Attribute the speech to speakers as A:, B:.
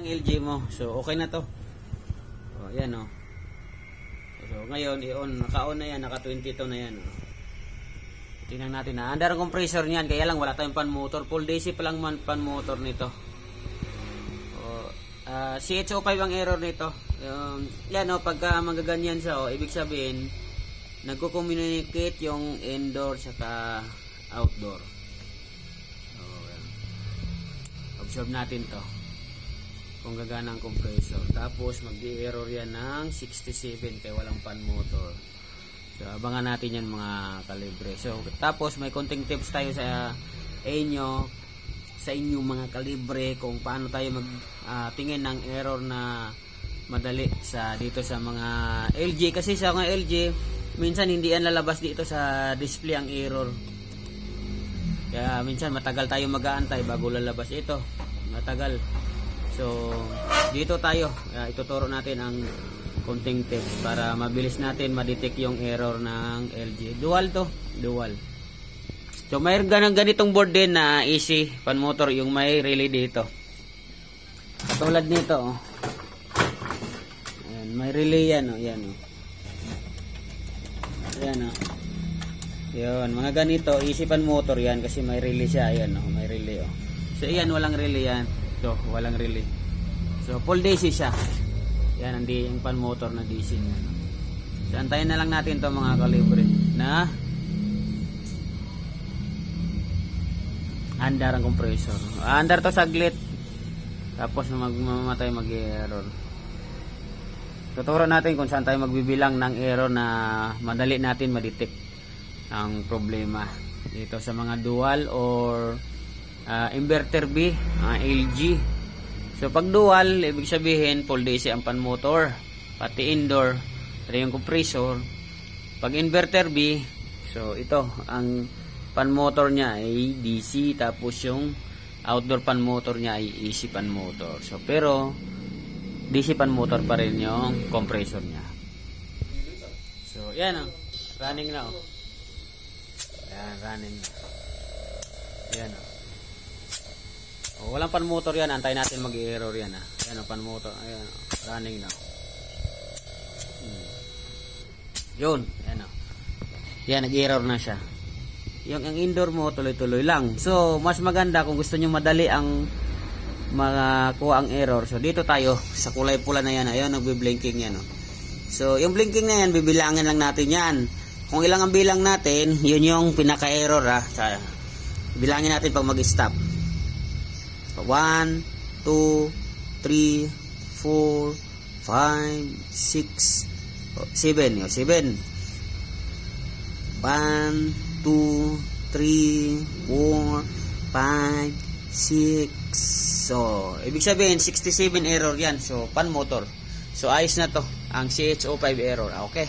A: ng LG mo. So okay na to. Oh, yan oh. So ngayon i-on, naka-on na yan, naka 22 na yan oh. Tingnan natin na. Under ang compressor niyan, kaya lang wala tayong pan motor. Full DC pa lang man pan motor nito. Oh, CH05 ang error nito. Yan oh, pagka magaganyan siya oh, ibig sabihin nagko-communicate yung indoor saka outdoor. So, observe natin to. Kung gagana ang compressor. Tapos mag-i-error yan ng 67 kaya walang pan motor. So abangan natin yan mga kalibre. So tapos may konting tips tayo sa inyong mga kalibre kung paano tayo tingin ng error na madali sa dito sa mga LG, kasi sa mga LG minsan hindi yan lalabas dito sa display ang error. Kaya minsan matagal tayo mag-aantay bago lalabas ito. Matagal. So dito tayo ituturo natin ang konting tips para mabilis natin ma-detect yung error ng LG. Dual to, dual. So mayroon ganitong board din na easy pan motor, yung may relay dito. Katulad nito oh. Ayan, may relay yan oh, yan oh. Ayan oh. Yun, mga ganito easy pan motor yan kasi may relay siya. Ayan oh, may relay oh. So ayan, walang relay yan. So walang relay. So full DC siya. Yan, hindi yung pan motor na DC niya. So antayin na lang natin to mga kalibre na andar ang compressor. Andar to saglit. Tapos mamatay mag-error. Tuturo natin kung saan tayo magbibilang ng error na madali natin ma-detect ang problema dito sa mga dual or inverter B, LG. So pag dual, ibig sabihin full DC ang pan motor, pati indoor, ito yung compressor. Pag inverter B, so ito ang pan motor niya ay DC, tapos yung outdoor pan motor niya ay AC pan motor. So pero DC pan motor pa rin yung compressor niya. So yan oh, running na oh. Yan, running na. Yan oh. Oh, walang pan motor yan, antayin natin mag-error yan ah. Yan oh, pan motor, ayan oh, running na. Yun, yan oh. Yan, nag-error na siya. Yung ang indoor mo tuloy-tuloy lang. So mas maganda kung gusto niyo madali ang makakuha ang error. So dito tayo sa kulay pula na yan. Ayun, nagbi-blinking yan oh. So yung blinking na yan, bibilangin lang natin yan. Kung ilang ang bilang natin, yun yung pinaka-error ah. Bilangin natin pag mag-stop. 1, 2, 3, 4, 5, 6, 7. 7. 1, 2, 3, 4, 5, 6. So, ibig sabihin 67 error yan. So, pan motor. So, ayos na to ang CH05 error. Okay.